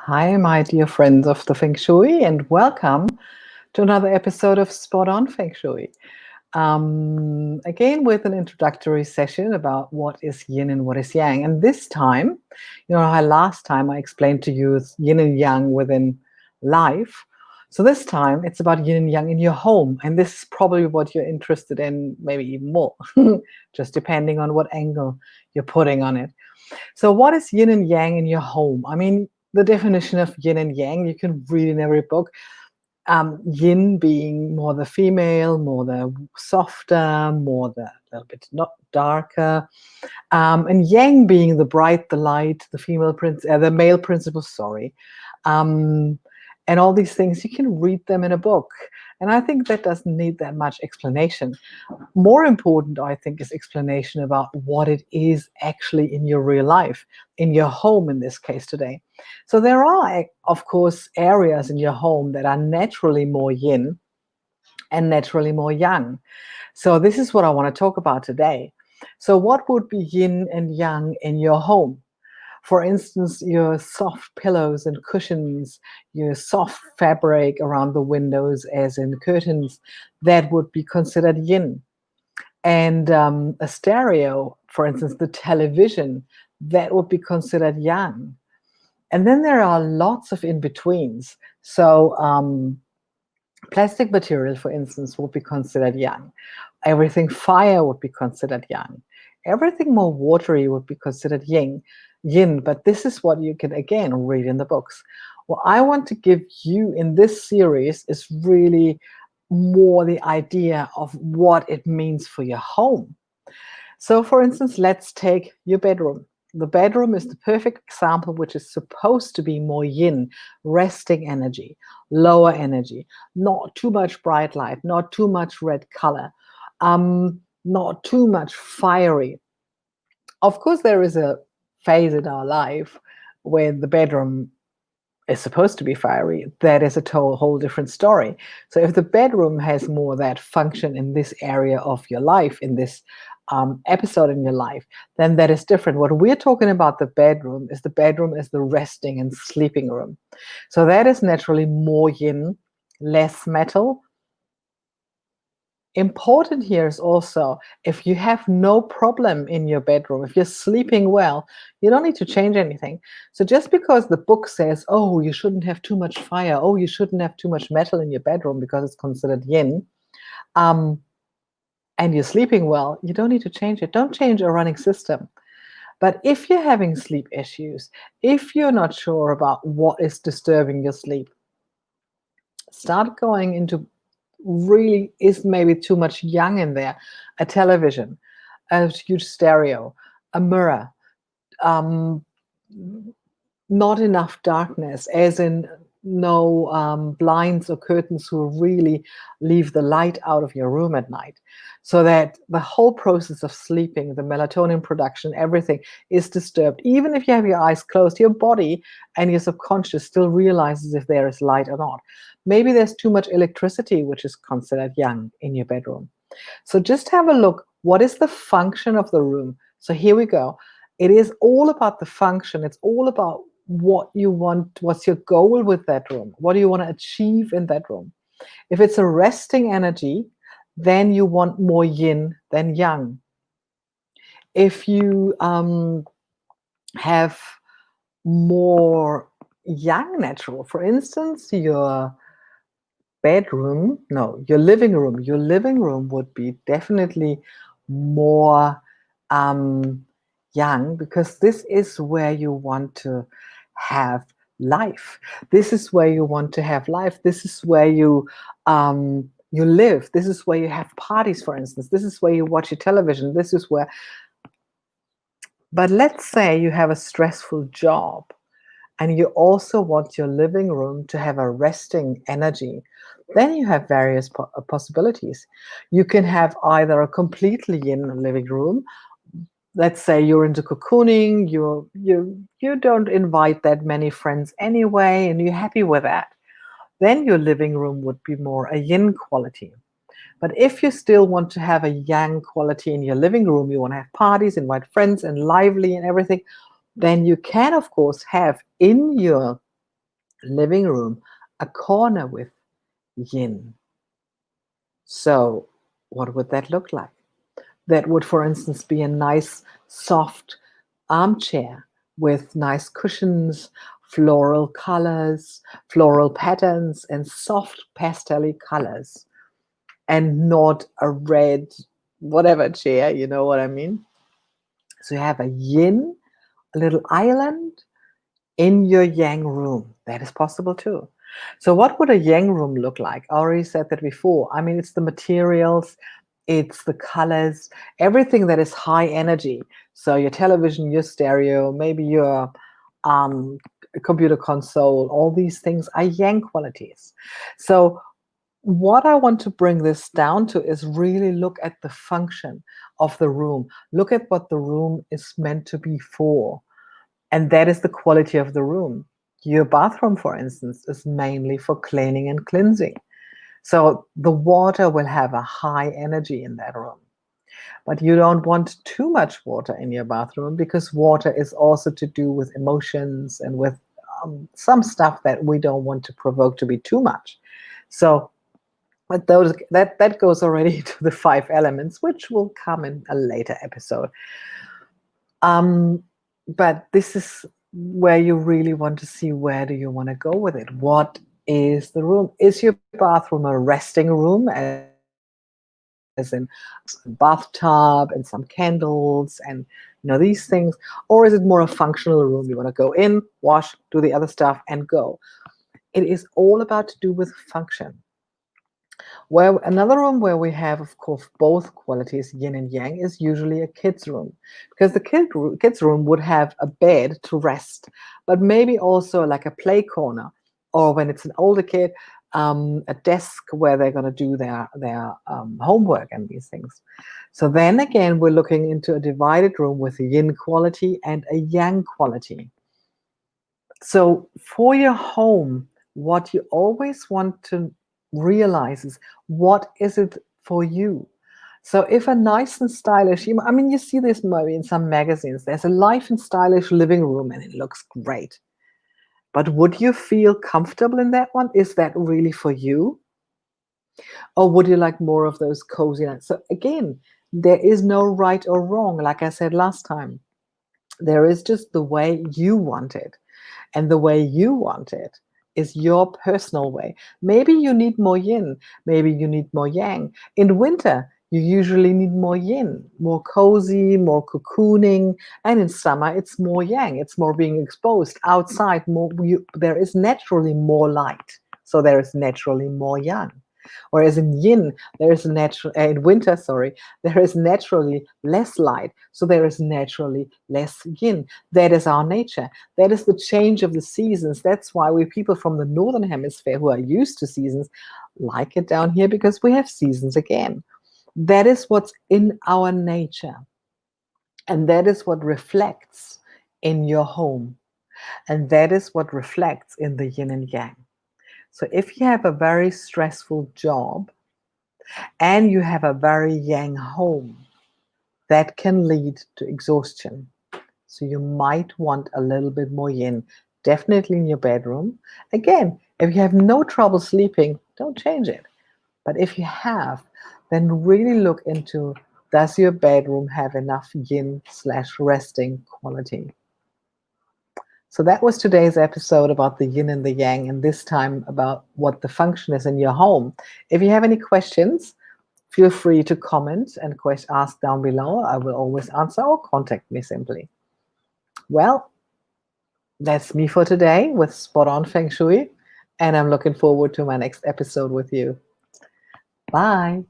Hi, my dear friends of the Feng Shui, and welcome to another episode of Spot On Feng Shui. Again, with an introductory session about what is yin and what is yang. And this time, how last time I explained to you yin and yang within life. So this time it's about yin and yang in your home. And this is probably what you're interested in, maybe even more, just depending on what angle you're putting on it. So, what is yin and yang in your home? I mean, the definition of yin and yang you can read in every book. Yin being more the female, more the softer, more the little bit not darker, and yang being the bright, the light, the the male principle. Sorry, um, and all these things you can read them in a book, and I think that doesn't need that much explanation. More important, I think, is explanation about what it is actually in your real life, in your home in this case today. So there are, of course, areas in your home that are naturally more yin and naturally more yang. So this is what I want to talk about today. So what would be yin and yang in your home? For instance, your soft pillows and cushions, your soft fabric around the windows, as in curtains, that would be considered yin. And a stereo, for instance, the television, that would be considered yang. And then there are lots of in-betweens. So plastic material, for instance, would be considered yang. Everything fire would be considered yang. Everything more watery would be considered yin. But this is what you can, again, read in the books. What I want to give you in this series is really more the idea of what it means for your home. So, for instance, let's take your bedroom. The bedroom is the perfect example, which is supposed to be more yin, resting energy, lower energy, not too much bright light, not too much red color, not too much fiery. Of course, there is a phase in our life where the bedroom is supposed to be fiery. That is a whole different story. So if the bedroom has more that function in this area of your life, in this episode in your life, then that is different. What we're talking about the bedroom is the resting and sleeping room. So that is naturally more yin, less metal. Important here is also, if you have no problem in your bedroom, if you're sleeping well, you don't need to change anything. So just because the book says, oh, you shouldn't have too much fire, oh, you shouldn't have too much metal in your bedroom because it's considered yin, and you're sleeping well, you don't need to change it. Don't change a running system. But if you're having sleep issues, if you're not sure about what is disturbing your sleep, start going into really is maybe too much yang in there. A television, a huge stereo, a mirror, um, not enough darkness, as in no blinds or curtains who really leave the light out of your room at night, so that the whole process of sleeping, the melatonin production, everything is disturbed. Even if you have your eyes closed, your body and your subconscious still realizes if there is light or not. Maybe there's too much electricity, which is considered yang in your bedroom. So just have a look. What is the function of the room? So here we go. It is all about the function. It's all about what you want. What's your goal with that room? What do you want to achieve in that room? If it's a resting energy, then you want more yin than yang. If you have more yang natural, for instance, your your living room would be definitely more yang, because this is where you want to have life. This is where you want to have life. This is where you live. This is where you have parties, for instance. This is where you watch your television. This is where. But let's say you have a stressful job and you also want your living room to have a resting energy, then you have various possibilities. You can have either a completely yin living room. Let's say you're into cocooning, you don't invite that many friends anyway, and you're happy with that. Then your living room would be more a yin quality. But if you still want to have a yang quality in your living room, you want to have parties, invite friends, and lively and everything, then you can, of course, have in your living room, a corner with yin. So, what would that look like? That would, for instance, be a nice, soft armchair with nice cushions, floral colors, floral patterns, and soft pastel colors, and not a red, whatever chair, you know what I mean? So you have a yin, a little island in your yang room. That is possible too. So, what would a yang room look like? I already said that before. I mean, it's the materials, it's the colors, everything that is high energy. So, your television, your stereo, maybe your um, computer console, all these things are yang qualities. So, what I want to bring this down to is really look at the function of the room. Look at what the room is meant to be for. And that is the quality of the room. Your bathroom, for instance, is mainly for cleaning and cleansing. So the water will have a high energy in that room. But you don't want too much water in your bathroom because water is also to do with emotions and with some stuff that we don't want to provoke to be too much. So but that goes already to the 5 elements, which will come in a later episode. Um, but this is where you really want to see where do you want to go with it. What is the room? Is your bathroom a resting room, as in bathtub and some candles and these things, or is it more a functional room? You want to go in, wash, do the other stuff, and go. It is all about to do with function. Well, another room where we have, of course, both qualities, yin and yang, is usually a kid's room, because the kids' room would have a bed to rest, but maybe also like a play corner, or when it's an older kid, a desk where they're going to do their homework and these things. So then again, we're looking into a divided room with a yin quality and a yang quality. So for your home, what you always want to realize is, what is it for you? So if a nice and stylish, I mean, you see this maybe in some magazines, there's a life and stylish living room and it looks great. But would you feel comfortable in that one? Is that really for you? Or would you like more of those cozy nights? So again, there is no right or wrong. Like I said last time, there is just the way you want it. And the way you want it is your personal way. Maybe you need more yin, maybe you need more yang. In winter, you usually need more yin, more cozy, more cocooning. And in summer, it's more yang, it's more being exposed outside. There is naturally more light, so there is naturally more yang. Whereas in yin, there is in winter, sorry, there is naturally less light, so there is naturally less yin. That is our nature. That is the change of the seasons. That's why we people from the northern hemisphere who are used to seasons like it down here, because we have seasons again. That is what's in our nature. And that is what reflects in your home. And that is what reflects in the yin and yang. So if you have a very stressful job and you have a very yang home, that can lead to exhaustion. So you might want a little bit more yin, definitely in your bedroom. Again, if you have no trouble sleeping, don't change it. But if you have, then really look into, does your bedroom have enough yin/resting quality? So that was today's episode about the yin and the yang, and this time about what the function is in your home. If you have any questions, feel free to comment and ask down below. I will always answer, or contact me simply. Well, that's me for today with Spot On Feng Shui, and I'm looking forward to my next episode with you. Bye.